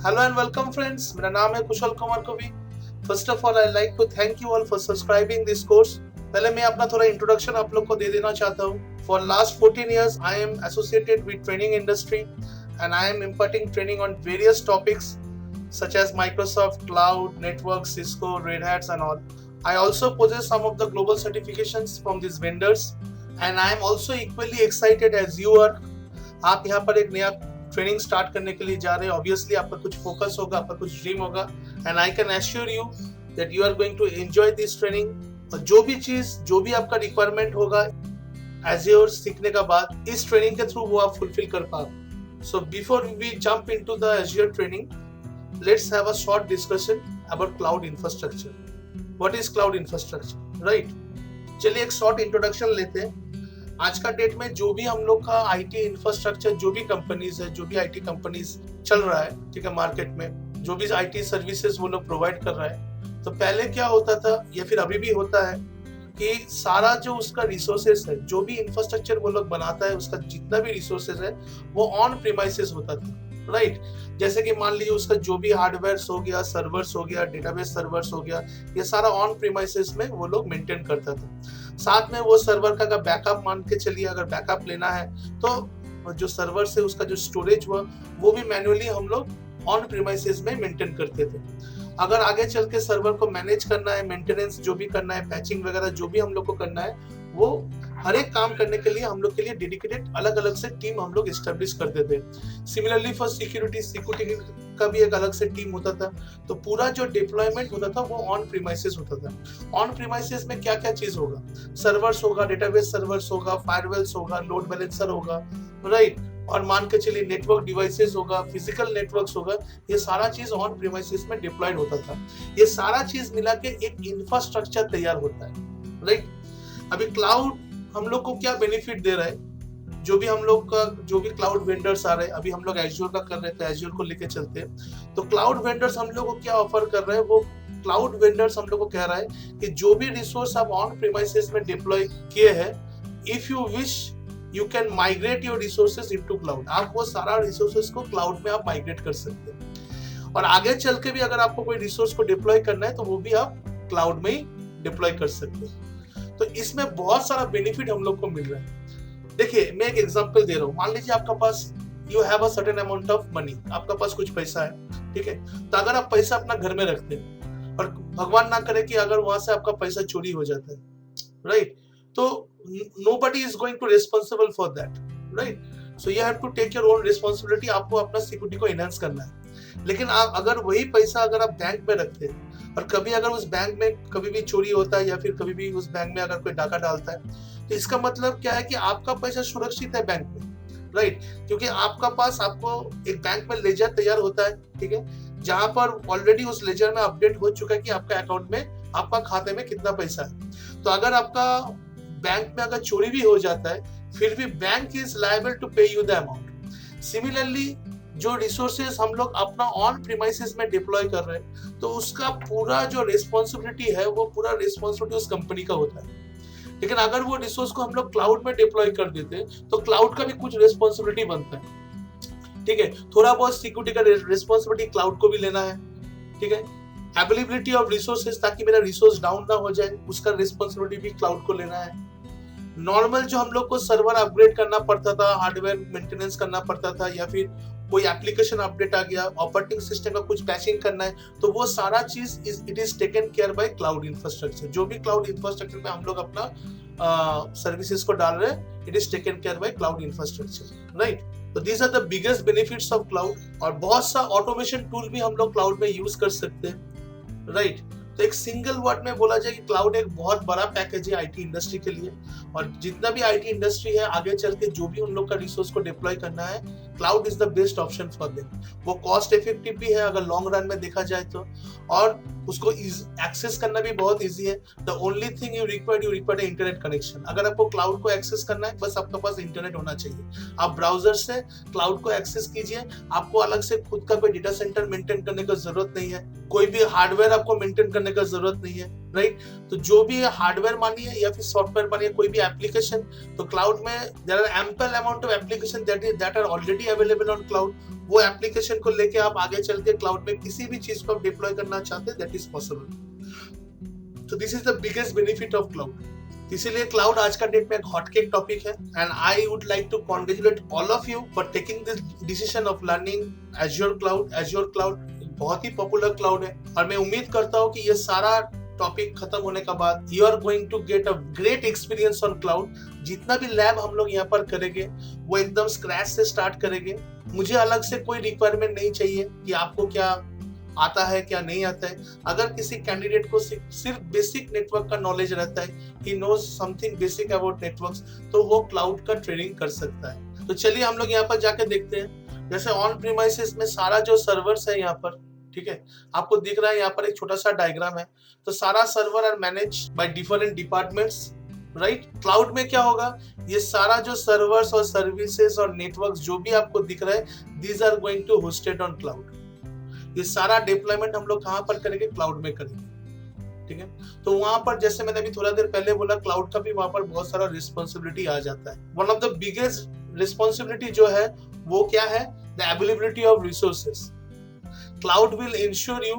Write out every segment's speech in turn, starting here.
Hello and welcome friends, मेरा नाम है Kushal Kumar Kavi. First of all I like to thank you all for subscribing this course. पहले मैं अपना थोड़ा इंट्रोडक्शन आप लोग को दे देना चाहता हूँ। For last 14 years I am associated with training industry and I am imparting training on various topics such as Microsoft Cloud, Network, Cisco, Red Hats and all. I also possess some of the global certifications from these vendors and I am also equally excited as you are। आप यहाँ पर एक नया training start करने के लिए जा रहे हैं। ऑब्वियसली आपका कुछ फोकस होगा, आपका कुछ ड्रीम होगा and I can assure you that you are going to enjoy this training. और जो भी आपका रिक्वायरमेंट होगा एज़्योर सीखने का बाद इस ट्रेनिंग के थ्रू वो आप फुलफिल कर पाओ। So before we jump into the Azure training, let's have a short discussion about cloud infrastructure. What is cloud infrastructure, right? चलिए एक शॉर्ट इंट्रोडक्शन लेते हैं। आज का डेट में जो भी हम लोग का आईटी इंफ्रास्ट्रक्चर, जो भी कंपनीज है, जो भी आईटी कंपनीज चल रहा है, ठीक है, मार्केट में जो भी आईटी सर्विसेज वो लोग प्रोवाइड कर रहा है, तो पहले क्या होता था या फिर अभी भी होता है कि सारा जो उसका रिसोर्सेज है, जो भी इंफ्रास्ट्रक्चर वो लोग बनाता है, उसका जितना भी रिसोर्सेज है वो ऑन प्रीमाइसेस होता था, राइट? जैसे कि मान लीजिए उसका जो भी हार्डवेयर हो गया, सर्वर्स हो गया, डेटाबेस सर्वर्स हो गया, ये सारा ऑन प्रीमाइसेस में वो लोग मेंटेन करता था। साथ में वो सर्वर का बैकअप मान के चलिए, अगर बैकअप लेना है तो जो सर्वर से उसका जो स्टोरेज हुआ वो भी मैन्युअली हम लोग ऑन प्रीमाइसेस में मेंटेन करते थे। अगर आगे चल के सर्वर को मैनेज करना है, मेंटेनेंस जो भी करना है, पैचिंग वगैरह जो भी हम लोग को करना है, वो हर एक काम करने के लिए हम लोग के लिए डेडिकेटेड अलग अलग से टीम हम लोग एस्टेब्लिश करते थे। सिमिलरली फॉर सिक्योरिटी का भी एक अलग से टीम होता था। तो पूरा जो डिप्लॉयमेंट होता था वो ऑन प्रीमाइसेस होता था। ऑन प्रीमाइसेस में क्या क्या चीज होगा? सर्वर्स होगा, डेटाबेस सर्वर्स होगा, फायरवॉल्स होगा, लोड बैलेंसर होगा, राइट? और मान के चलिए नेटवर्क डिवाइसेस होगा, फिजिकल नेटवर्क्स होगा, ये सारा चीज ऑन प्रीमाइसेस में डिप्लॉयड होता था। ये सारा चीज मिला के एक इंफ्रास्ट्रक्चर तैयार होता है, राइट? अभी क्लाउड हम लोग को क्या बेनिफिट दे रहा है? जो भी क्लाउड वेंडर्स आ रहे हैं, अभी हम लोग एज़्योर का कर रहे थे, एज़्योर को लेके चलते हैं। तो क्लाउड वेंडर्स हम लोग को क्या ऑफर कर रहे हैं? वो क्लाउड वेंडर्स हम लोग को कह रहा है कि जो भी रिसोर्स आप ऑन प्रीमाइसेस में डिप्लॉय किए हैं, if you wish you can migrate your resources into cloud. आप वो सारा रिसोर्सेज को क्लाउड में आप माइग्रेट कर सकते हैं। और आगे चल के भी अगर आपको कोई रिसोर्स को डिप्लॉय करना है तो वो भी आप क्लाउड में ही डिप्लॉय कर सकते हैं। तो इसमें बहुत सारा बेनिफिट हम लोग को मिल रहा है। देखिए मैं एक एग्जांपल दे रहा हूँ। मान लीजिए आपका पास you have a certain amount of money, आपका पास कुछ पैसा है, ठीक है? तो अगर आप पैसा अपना घर में रखते हैं और भगवान ना करे कि अगर वहां से आपका पैसा चोरी हो जाता है, राइट? तो nobody is going to responsible for that, right? So you have to take your own responsibility। आपको अपना सिक्योरिटी को एनहांस करना है। लेकिन आप अगर वही पैसा अगर आप बैंक में रखते हैं और कभी अगर उस बैंक में कभी भी चोरी होता है या फिर कभी भी उस बैंक में अगर कोई डाका डालता है, तो इसका मतलब क्या है कि आपका पैसा सुरक्षित है बैंक में, राइट? क्योंकि आपका पास आपको एक बैंक में लेजर तैयार होता है, ठीक है, जहां पर ऑलरेडी उस लेजर में अपडेट हो चुका है कि आपका अकाउंट में, आपका खाते में कितना पैसा है। तो अगर आपका बैंक में अगर चोरी भी हो जाता है, फिर भी बैंक इज लायबल टू पे यू द अमाउंट। सिमिलरली जो रिसोर्सेज हम लोग अपना ऑन प्रीमाइसेस में डिप्लॉय कर रहे हैं, तो उसका पूरा जो रिस्पॉन्सिबिलिटी है वो पूरा रिस्पॉन्सिबिलिटी उस कंपनी का होता है। लेकिन अगर वो रिसोर्स को हम लोग क्लाउड में डिप्लॉय कर देते हैं तो क्लाउड का भी कुछ रिस्पॉन्सिबिलिटी बनता है, ठीक है? थोड़ा बहुत सिक्योरिटी का रिस्पॉन्सिबिलिटी क्लाउड को भी लेना है, ठीक है? अवेलेबिलिटी ऑफ रिसोर्सेज, ताकि मेरा रिसोर्स डाउन ना हो जाए, उसका रिस्पॉन्सिबिलिटी भी क्लाउड को लेना है। नॉर्मल जो हम लोग को सर्वर अपग्रेड करना पड़ता था, हार्डवेयर मेंटेनेंस करना पड़ता था, या फिर कोई एप्लीकेशन अपडेट आ गया, ऑपरेटिंग सिस्टम का कुछ पैचिंग करना है, तो वो सारा चीज it is taken care by cloud infrastructure. जो भी क्लाउड इंफ्रास्ट्रक्चर में हम लोग अपना सर्विसेज को डाल रहे हैं, it is taken care by cloud infrastructure, right? तो these are the biggest benefits of cloud. और बहुत सा ऑटोमेशन टूल भी हम लोग क्लाउड में यूज कर सकते हैं, राइट? तो एक सिंगल वर्ड में बोला जाए कि क्लाउड एक बहुत बड़ा पैकेज है आईटी इंडस्ट्री के लिए। और जितना भी आईटी इंडस्ट्री है, आगे चल के जो भी उन लोग का रिसोर्स को डिप्लॉय करना है, cloud is the best option for them. वो कॉस्ट इफेक्टिव भी है अगर लॉन्ग रन में देखा जाए तो, और उसको एक्सेस करना भी बहुत इजी है। The only thing you require internet connection. अगर आपको क्लाउड को एक्सेस करना है, बस आपके पास इंटरनेट होना चाहिए। आप ब्राउजर से क्लाउड को एक्सेस कीजिए। आपको अलग से खुद का कोई डेटा सेंटर मेंटेन करने का जरूरत नहीं है, कोई भी हार्डवेयर आपको मेंटेन करने का जरूरत नहीं है, राइट। तो जो भी हार्डवेयर मानिए या फिर सॉफ्टवेयर मानिए, कोई भी एप्लीकेशन, तो क्लाउड में there are ample amount of application that are already available on cloud. वो एप्लीकेशन को लेके आप आगे चल के क्लाउड में किसी भी चीज को आप डिप्लॉय करना चाहते हैं, दैट इज पॉसिबल। तो this is the biggest benefit of cloud. इसीलिए क्लाउड आज का डेट में एक हॉट केक टॉपिक है, and I would like to congratulate all of you for taking this decision of learning Azure cloud. Azure cloud बहुत ही popular cloud है, और मैं उम्मीद करता हूँ कि ये सारा टॉपिक खत्म होने के बाद you are going to get a great experience on cloud. जितना भी लैब हम लोग यहाँ पर करेंगे वो एकदम स्क्रैच से स्टार्ट करेंगे। मुझे अलग से कोई रिक्वायरमेंट नहीं चाहिए कि आपको क्या आता है क्या नहीं आता है। अगर किसी कैंडिडेट को सिर्फ बेसिक नेटवर्क का नॉलेज रहता है, he knows something basic about networks, तो वो क्लाउड का ट्रेनिंग कर सकता है। तो चलिए हम लोग यहाँ पर जाके देखते हैं। जैसे ऑन प्रीमाइसेस में सारा जो सर्वर्स है यहाँ पर, ठीक है, आपको दिख रहा है यहाँ पर एक छोटा सा डायग्राम है। तो सारा server are manage by different departments, right. Cloud में क्या होगा, ये सारा जो सर्वर्स और सर्विसेज और नेटवर्क्स जो भी आपको दिख रहा है, these are going to hosted on cloud. ये सारा डिप्लॉयमेंट हम लोग कहाँ पर करेंगे, क्लाउड में करेंगे, ठीक है। तो वहां पर जैसे मैंने अभी थोड़ा देर पहले बोला, क्लाउड का भी वहां पर बहुत सारा रिस्पॉन्सिबिलिटी आ जाता है। One of the biggest responsibility जो है वो क्या है, the availability of resources. Cloud will ensure you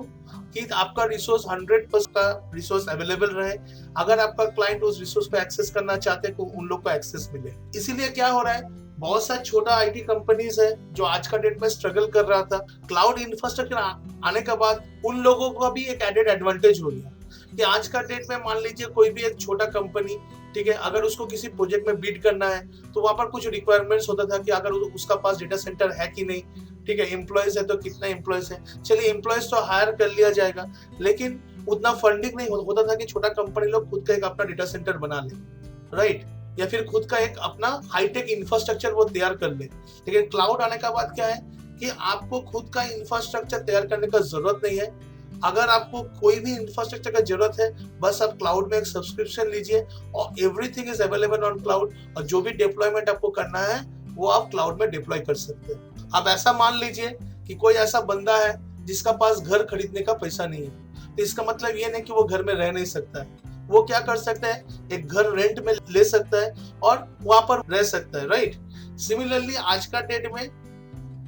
कि आपका रिसोर्स 100% का रिसोर्स अवेलेबल रहे। अगर आपका क्लाइंट उस रिसोर्स को एक्सेस करना चाहते हैं तो उन लोग को एक्सेस मिले। इसीलिए क्या हो रहा है, बहुत सा छोटा आईटी कंपनीज है जो आज का डेट में स्ट्रगल कर रहा था। क्लाउड इंफ्रास्ट्रक्चर आने के बाद उन लोगों को भी एक एडेड एडवांटेज हो गया कि आज का डेट में मान लीजिए कोई भी एक छोटा कंपनी, ठीक है, अगर उसको किसी प्रोजेक्ट में बिड करना है तो वहां पर कुछ रिक्वायरमेंट्स होता था कि अगर उसका पास डेटा सेंटर है कि नहीं, ठीक है, एम्प्लॉयज है तो कितना एम्प्लॉयज है, चलिए एम्प्लॉयज तो हायर कर लिया जाएगा, लेकिन उतना फंडिंग नहीं होता था कि छोटा कंपनी लोग खुद का एक अपना डेटा सेंटर बना ले, राइट, या फिर खुद का एक अपना हाईटेक इंफ्रास्ट्रक्चर वो तैयार कर ले। लेकिन क्लाउड आने का बाद क्या है कि आपको खुद का इंफ्रास्ट्रक्चर तैयार करने का जरूरत नहीं है। अगर आपको कोई भी इंफ्रास्ट्रक्चर का जरूरत है, बस आप क्लाउड में एक सब्सक्रिप्शन लीजिए और everything is available on cloud, और जो भी डिप्लॉयमेंट आपको करना है वो आप क्लाउड में डिप्लॉय कर सकते हैं। अब ऐसा मान लीजिए कि कोई ऐसा बंदा है जिसका पास घर खरीदने का पैसा नहीं है, तो इसका मतलब ये नहीं कि वो घर में रह नहीं सकता है। वो क्या कर सकता है, एक घर रेंट में ले सकता है और वहां पर रह सकता है, राइट। सिमिलरली आज का डेट में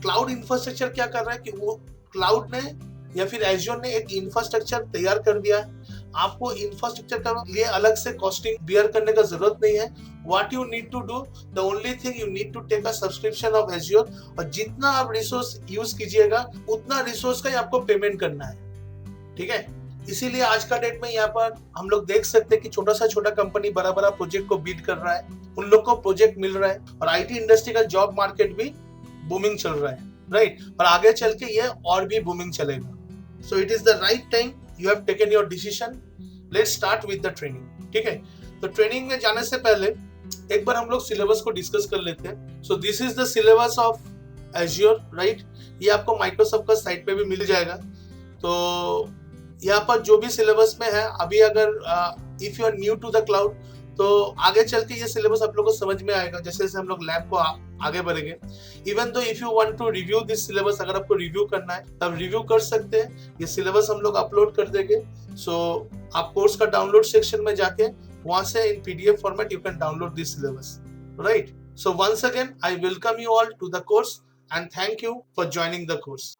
क्लाउड इंफ्रास्ट्रक्चर क्या कर रहा है कि वो क्लाउड ने या फिर एज्योर ने एक इंफ्रास्ट्रक्चर तैयार कर दिया है। आपको इंफ्रास्ट्रक्चर का लिए अलग से कॉस्टिंग बियर करने का जरूरत नहीं है। What you need to do, the only thing you need to take a subscription of Azure, और जितना आप रिसोर्स यूज कीजिएगा उतना रिसोर्स का ही आपको पेमेंट करना है, ठीक है। इसीलिए आज का डेट में यहाँ पर हम लोग देख सकते हैं कि छोटा सा छोटा कंपनी बड़ा बड़ा प्रोजेक्ट को बीट कर रहा है, उन लोग को प्रोजेक्ट मिल रहा है, और आईटी इंडस्ट्री का जॉब मार्केट भी बूमिंग चल रहा है, राइट, और आगे चल के ये और भी बूमिंग चलेगा। So it is the right time, you have taken your decision, let's start with the training, ठीक है। तो ट्रेनिंग में जाने से पहले एक बार हम लोग सिलेबस को डिस्कस कर लेते हैं। So this is the syllabus of azure, right. ये आपको माइक्रोसॉफ्ट का साइट पे भी मिल जाएगा। तो यहाँ पर जो भी सिलेबस में है, अभी अगर if you are new to the cloud, तो आगे चल के ये सिलेबस आप लोगों को समझ में आएगा जैसे जैसे हम लोग लैब को आगे बढ़ेंगे। Even though if you want to review this syllabus, अगर आपको रिव्यू करना है तब रिव्यू कर सकते हैं। ये सिलेबस हम लोग अपलोड कर देंगे। सो आप कोर्स का डाउनलोड सेक्शन में जाके वहां से in PDF format you can download this syllabus, right. So once again I welcome you all to the course and thank you for joining the course.